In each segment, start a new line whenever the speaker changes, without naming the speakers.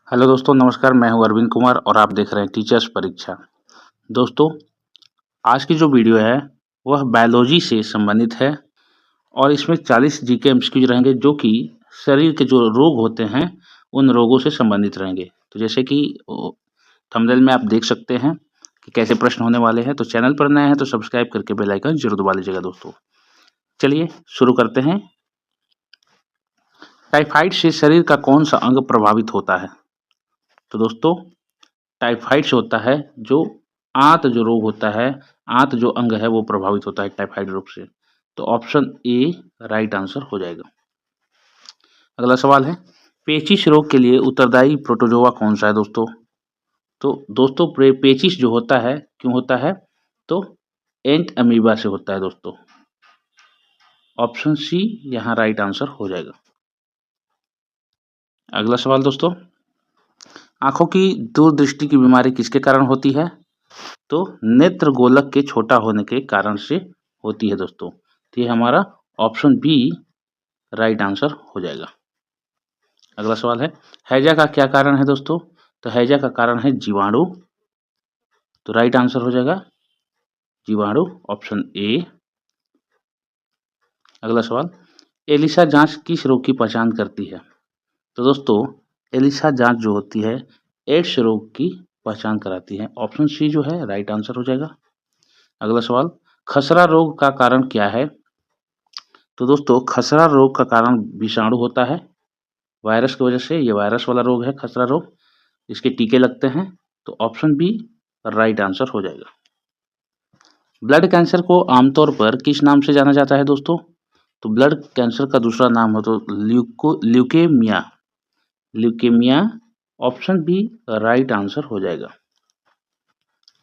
Hello दोस्तों, नमस्कार। मैं हूं अरविंद कुमार और आप देख रहे हैं टीचर्स परीक्षा। दोस्तों, आज की जो वीडियो है वह बायोलॉजी से संबंधित है और इसमें 40 जीके एमसीक्यूज रहेंगे जो कि शरीर के जो रोग होते हैं उन रोगों से संबंधित रहेंगे। तो जैसे कि थंबनेल में आप देख सकते हैं कि कैसे प्रश्न होने वाले हैं। तो चैनल पर नए हैं तो सब्सक्राइब करके बेल आइकन जरूर दबा लीजिएगा दोस्तों। चलिए शुरू करते हैं। टाइफाइड से शरीर का कौन सा अंग प्रभावित होता है? तो दोस्तों, टाइफाइड से होता है जो आंत जो रोग होता है, आंत जो अंग है वो प्रभावित होता है टाइफाइड रोग से। तो ऑप्शन ए राइट आंसर हो जाएगा। अगला सवाल है, पेचिश रोग के लिए उत्तरदायी प्रोटोजोआ कौन सा है दोस्तों? तो दोस्तों, पेचिश जो होता है क्यों होता है? तो एंट अमीबा से होता है दोस्तों। ऑप्शन सी यहाँ राइट आंसर हो जाएगा। अगला सवाल दोस्तों, आंखों की दूरदृष्टि की बीमारी किसके कारण होती है? तो नेत्र गोलक के छोटा होने के कारण से होती है दोस्तों। तो ये हमारा ऑप्शन बी राइट आंसर हो जाएगा। अगला सवाल है, हैजा का क्या कारण है दोस्तों? तो हैजा का कारण है जीवाणु। तो राइट आंसर हो जाएगा जीवाणु, ऑप्शन ए। अगला सवाल, एलिसा जांच किस रोग की पहचान करती है? तो दोस्तों, एलिसा जांच जो होती है एड्स रोग की पहचान कराती है। ऑप्शन सी जो है राइट आंसर हो जाएगा। अगला सवाल, खसरा रोग का कारण क्या है? तो दोस्तों, खसरा रोग का कारण विषाणु होता है, वायरस की वजह से। ये वायरस वाला रोग है खसरा रोग, इसके टीके लगते हैं। तो ऑप्शन बी राइट आंसर हो जाएगा। ब्लड कैंसर को आमतौर पर किस नाम से जाना जाता है दोस्तों? तो ब्लड कैंसर का दूसरा नाम हो तो leukaemia. Leukaemia, option b right answer हो जाएगा।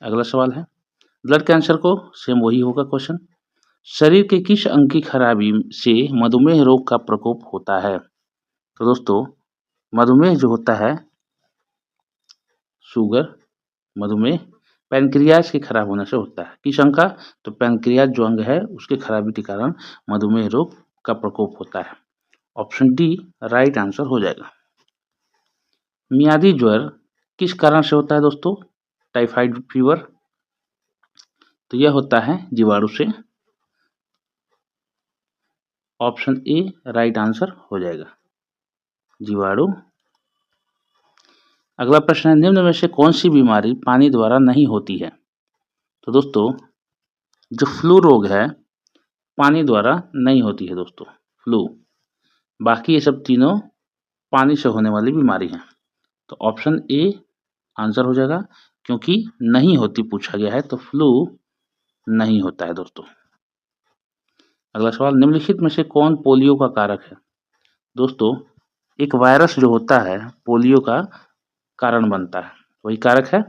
अगला सवाल है, ब्लड कैंसर को सेम वही होगा क्वेश्चन, शरीर के किस अंग की खराबी से मधुमेह रोग का प्रकोप होता है? तो दोस्तों, मधुमेह जो होता है, शुगर, मधुमेह पैनक्रियाज के खराब होने से होता है। किस अंग का? तो पैनक्रियाज जो अंग है उसके खराबी के कारण मधुमेह रोग का प्रकोप होता है। ऑप्शन डी राइट आंसर हो जाएगा। मियादी ज्वर किस कारण से होता है दोस्तों? Typhoid fever. तो यह होता है जीवाणु से। ऑप्शन ए राइट आंसर हो जाएगा, जीवाणु। अगला प्रश्न है, निम्न में से कौन सी बीमारी पानी द्वारा नहीं होती है? तो दोस्तों, जो फ्लू रोग है पानी द्वारा नहीं होती है दोस्तों, फ्लू। बाकी ये सब तीनों पानी से होने वाली बीमारी हैं। तो ऑप्शन ए आंसर हो जाएगा, क्योंकि नहीं होती पूछा गया है तो फ्लू नहीं होता है दोस्तों। अगला सवाल, निम्नलिखित में से कौन पोलियो का कारक है? दोस्तों, एक वायरस जो होता है पोलियो का कारण बनता है, वही कारक है।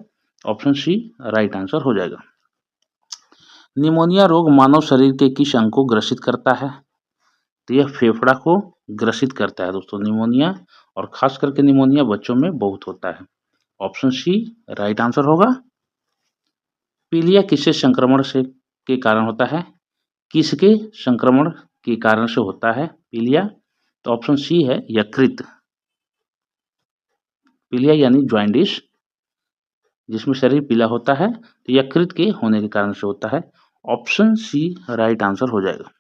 ऑप्शन सी राइट आंसर हो जाएगा। निमोनिया रोग मानव शरीर के किस अंग को ग्रसित करता है? तो यह फेफड़ा को ग्रसित करता है दोस्तों निमोनिया, और खास करके निमोनिया बच्चों में बहुत होता है। ऑप्शन सी राइट आंसर होगा। पीलिया किससे संक्रमण से के कारण होता है? किसके संक्रमण के कारण से होता है पीलिया? तो ऑप्शन सी है यकृत। पीलिया यानी ज्वाइंडिस, जिसमें शरीर पीला होता है, तो यकृत के होने के कारण से होता है। ऑप्शन सी राइट आंसर हो जाएगा।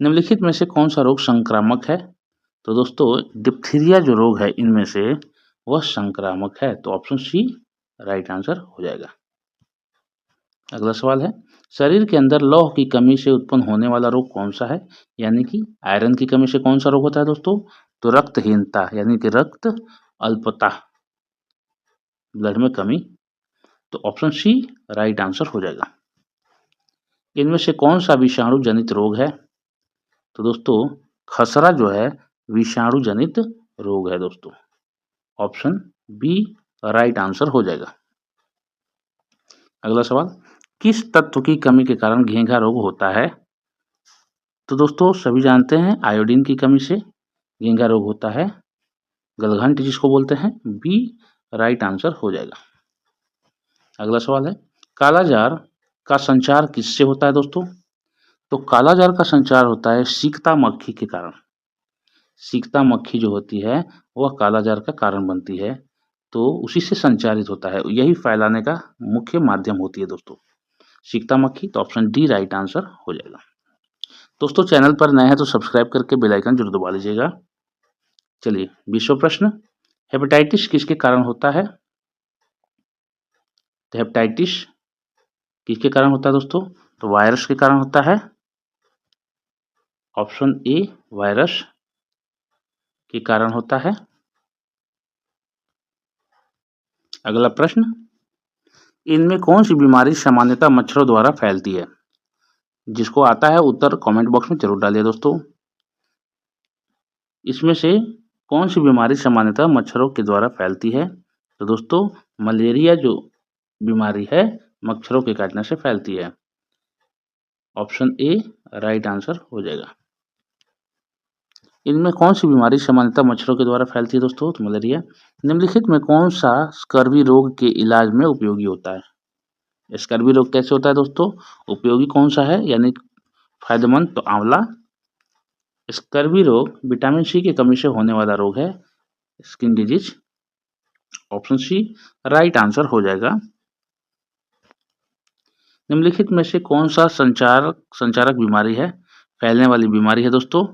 निम्नलिखित में से कौन सा रोग संक्रामक है? तो दोस्तों, डिप्थीरिया जो रोग है इनमें से वह संक्रामक है। तो ऑप्शन सी राइट आंसर हो जाएगा। अगला सवाल है, शरीर के अंदर लौह की कमी से उत्पन्न होने वाला रोग कौन सा है? यानी कि आयरन की कमी से कौन सा रोग होता है दोस्तों? तो रक्तहीनता यानी कि रक्त अल्पता, ब्लड में कमी। तो ऑप्शन सी राइट आंसर हो जाएगा। इनमें से कौन सा विषाणु जनित रोग है? तो दोस्तों, खसरा जो है विषाणु जनित रोग है दोस्तों। ऑप्शन बी राइट आंसर हो जाएगा। अगला सवाल, किस तत्व की कमी के कारण घेंघा रोग होता है? तो दोस्तों, सभी जानते हैं आयोडीन की कमी से घेंघा रोग होता है, गलघंट जिसको बोलते हैं। बी राइट आंसर हो जाएगा। अगला सवाल है, कालाजार का संचार किससे होता है दोस्तों? तो कालाजार का संचार होता है सिकता मक्खी के कारण। सीकता मक्खी जो होती है वह कालाजार का कारण बनती है, तो उसी से संचारित होता है, यही फैलाने का मुख्य माध्यम होती है दोस्तों, सीकता मक्खी। तो ऑप्शन डी राइट आंसर हो जाएगा। दोस्तों चैनल पर नए हैं तो सब्सक्राइब करके बेल आइकन जरूर दबा लीजिएगा। चलिए 20वां प्रश्न, हेपेटाइटिस किसके कारण होता है? तो हेपेटाइटिस किसके कारण होता है दोस्तों? तो वायरस के कारण होता है। ऑप्शन ए वायरस के कारण होता है। अगला प्रश्न, इनमें कौन सी बीमारी सामान्यतः मच्छरों द्वारा फैलती है? जिसको आता है उत्तर कमेंट बॉक्स में जरूर डालिए दोस्तों। इसमें से कौन सी बीमारी सामान्यतः मच्छरों के द्वारा फैलती है? तो दोस्तों मलेरिया जो बीमारी है मच्छरों के काटने से फैलती है। ऑप्शन ए राइट आंसर हो जाएगा। इनमें कौन सी बीमारी सामान्यतः मच्छरों के द्वारा फैलती है दोस्तों? तो मलेरिया। निम्नलिखित में कौन सा स्कर्वी रोग के इलाज में उपयोगी होता है? स्कर्वी रोग कैसे होता है दोस्तों? उपयोगी कौन सा है यानी फायदेमंद? तो आंवला। स्कर्वी रोग विटामिन सी की कमी से होने वाला रोग है, skin disease. Option c right answer हो जाएगा। निम्नलिखित में से कौन सा संचारक बीमारी है, फैलने वाली बीमारी है दोस्तों?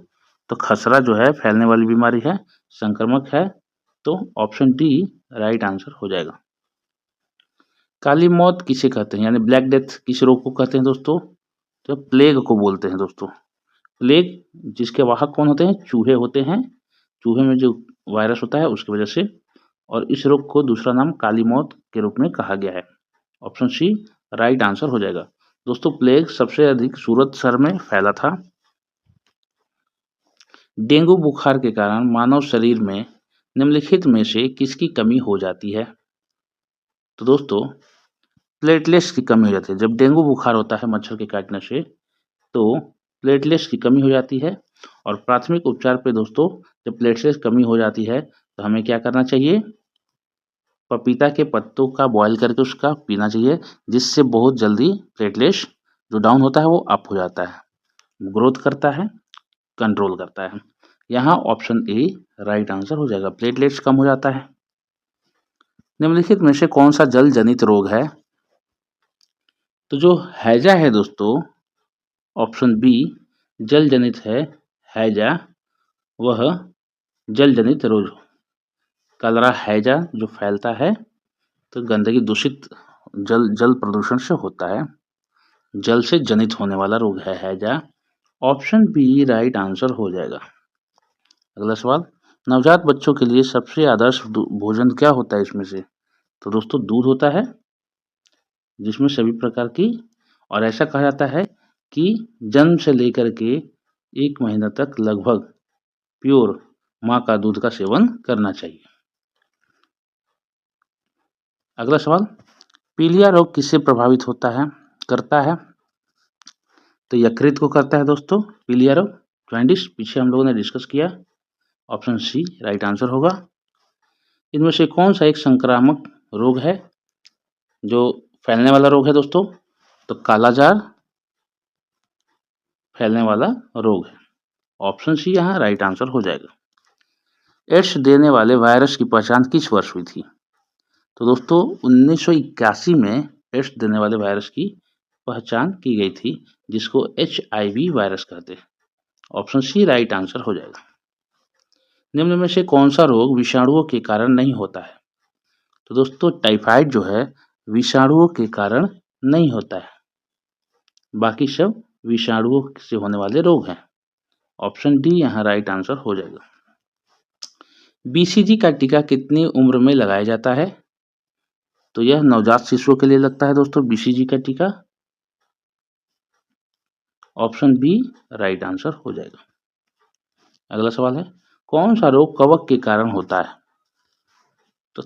तो खसरा जो है फैलने वाली बीमारी है, संक्रामक है, तो ऑप्शन डी राइट आंसर हो जाएगा। काली मौत किसे कहते हैं यानी ब्लैक डेथ किस रोग को कहते हैं दोस्तों? तो प्लेग को बोलते हैं दोस्तों। प्लेग जिसके वाहक कौन होते हैं? चूहे होते हैं। चूहे में जो वायरस होता है उसकी वजह से, और इस रोग को दूसरा नाम काली मौत के रूप में कहा गया है। ऑप्शन सी राइट आंसर हो जाएगा। दोस्तों प्लेग सबसे अधिक सूरत शहर में फैला था। डेंगू बुखार के कारण मानव शरीर में निम्नलिखित में से किसकी कमी हो जाती है? तो दोस्तों प्लेटलेट्स की कमी हो जाती है। जब डेंगू बुखार होता है मच्छर के काटने से तो प्लेटलेट्स की कमी हो जाती है, और प्राथमिक उपचार पे दोस्तों जब प्लेटलेट्स कमी हो जाती है तो हमें क्या करना चाहिए? पपीता के पत्तों का बॉयल करके उसका पीना चाहिए, जिससे बहुत जल्दी प्लेटलेट्स जो डाउन होता है वो अप हो जाता है, ग्रोथ करता है, कंट्रोल करता है। यहाँ ऑप्शन ए राइट आंसर हो जाएगा, प्लेटलेट्स कम हो जाता है। निम्नलिखित में से कौन सा जल जनित रोग है? तो जो हैजा है दोस्तों ऑप्शन बी जल जनित है। हैजा वह जल जनित रोग, कलरा हैजा जो फैलता है तो गंदगी दूषित जल प्रदूषण से होता है, जल से जनित होने वाला रोग है हैजा। ऑप्शन बी राइट आंसर हो जाएगा। अगला सवाल, नवजात बच्चों के लिए सबसे आदर्श भोजन क्या होता है इसमें से? तो दोस्तों दूध होता है, जिसमें सभी प्रकार की, और ऐसा कहा जाता है कि जन्म से लेकर के 1 महीना तक लगभग प्योर माँ का दूध का सेवन करना चाहिए। अगला सवाल, पीलिया रोग किससे प्रभावित करता है? तो यकृत को करता है दोस्तों पीलिया रोग। जॉन्डिस पीछे हम लोगों ने डिस्कस किया। ऑप्शन सी राइट आंसर होगा। इनमें से कौन सा एक संक्रामक रोग है जो फैलने वाला रोग है दोस्तों? तो कालाजार फैलने वाला रोग है। ऑप्शन सी यहाँ राइट आंसर हो जाएगा। एड्स देने वाले वायरस की पहचान किस वर्ष हुई थी? तो दोस्तों 1981 में एड्स देने वाले वायरस की पहचान की गई थी, जिसको HIV वायरस कहते हैं। ऑप्शन सी राइट आंसर हो जाएगा। निम्न में से कौन सा रोग विषाणुओं के कारण नहीं होता है? तो दोस्तों टाइफाइड जो है विषाणुओं के कारण नहीं होता है, बाकी सब विषाणुओं से होने वाले रोग हैं। ऑप्शन डी यहाँ राइट आंसर हो जाएगा। BCG का टीका कितनी उम्र में लगाया जाता है? तो यह नवजात शिशुओं के लिए लगता है दोस्तों BCG का टीका। ऑप्शन बी राइट आंसर हो जाएगा। अगला सवाल है, कौन सा रोग कवक के कारण होता है? तो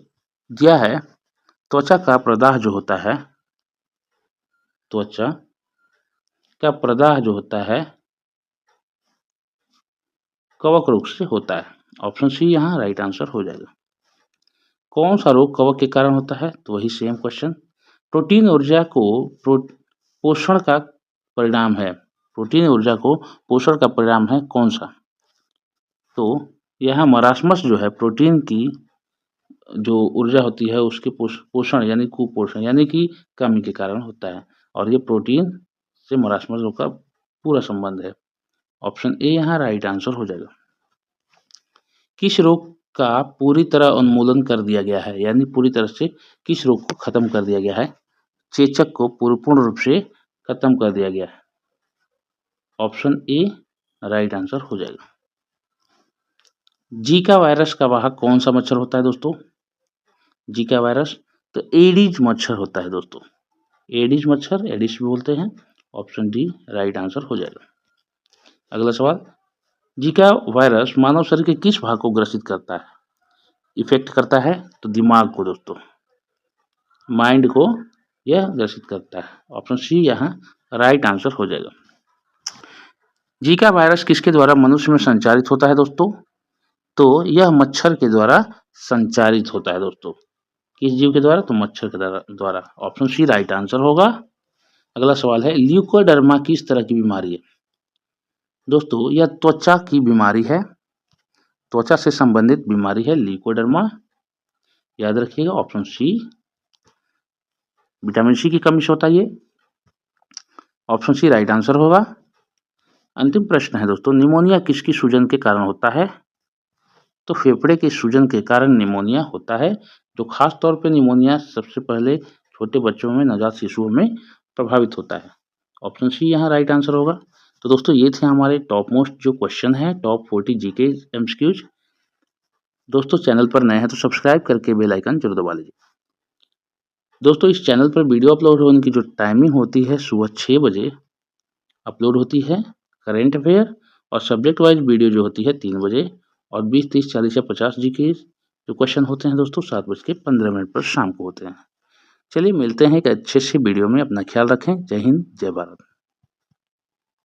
दिया है त्वचा का प्रदाह जो होता है, त्वचा का प्रदाह जो होता है कवक रोग से होता है। ऑप्शन सी यहाँ राइट आंसर हो जाएगा। कौन सा रोग कवक के कारण होता है? तो वही सेम क्वेश्चन। प्रोटीन ऊर्जा को पोषण का परिणाम है, प्रोटीन ऊर्जा को पोषण का परिणाम है कौन सा? तो यह मरासमस जो है प्रोटीन की जो ऊर्जा होती है उसके पोषण यानी कुपोषण यानी कि कमी के कारण होता है और ये प्रोटीन से मरासमस रोग का पूरा संबंध है। ऑप्शन ए यहाँ राइट आंसर हो जाएगा। किस रोग का पूरी तरह उन्मूलन कर दिया गया है यानी पूरी तरह से किस रोग को खत्म कर दिया गया है? चेचक को पूर्ण रूप से खत्म कर दिया गया है। ऑप्शन ए राइट आंसर हो जाएगा। जीका वायरस का वाहक कौन सा मच्छर होता है दोस्तों? जीका वायरस तो एडीज मच्छर होता है दोस्तों। एडीज मच्छर एडिस भी बोलते हैं। ऑप्शन डी राइट आंसर हो जाएगा। अगला सवाल, जीका वायरस मानव शरीर के किस भाग को ग्रसित करता है? इफेक्ट करता है तो दिमाग को दोस्तों, माइंड को यह ग्रसित करता है। ऑप्शन सी यहाँ राइट आंसर हो जाएगा। जीका वायरस किसके द्वारा मनुष्य में संचारित होता है दोस्तों? तो यह मच्छर के द्वारा संचारित होता है दोस्तों। किस जीव के द्वारा? तो मच्छर के द्वारा। ऑप्शन सी राइट आंसर होगा। अगला सवाल है, ल्यूकोडर्मा किस तरह की बीमारी है? दोस्तों यह त्वचा की बीमारी है, त्वचा से संबंधित बीमारी है ल्यूकोडर्मा, याद रखिएगा। ऑप्शन सी विटामिन सी की कमी से होता है ये। ऑप्शन सी राइट आंसर होगा। अंतिम प्रश्न है दोस्तों, निमोनिया किसकी सूजन के कारण होता है? तो फेफड़े के सूजन के कारण निमोनिया होता है, जो खास तौर पे निमोनिया सबसे पहले छोटे बच्चों में, नवजात शिशुओं में प्रभावित होता है। ऑप्शन सी यहाँ राइट आंसर होगा। तो दोस्तों ये थे हमारे टॉप मोस्ट जो क्वेश्चन है, टॉप 40 जीके एमसीक्यूज। दोस्तों चैनल पर नए हैं तो सब्सक्राइब करके बेल आइकन जरूर दबा लीजिए। दोस्तों इस चैनल पर वीडियो अपलोड होने की जो टाइमिंग होती है सुबह 6 बजे अपलोड होती है करेंट अफेयर, और सब्जेक्ट वाइज वीडियो जो होती है 3 बजे, और 20, 30, 40 या 50 जीके जो क्वेश्चन होते हैं दोस्तों 7:15 पर शाम को होते हैं। चलिए मिलते हैं एक अच्छे से वीडियो में। अपना ख्याल रखें। जय हिंद, जय भारत।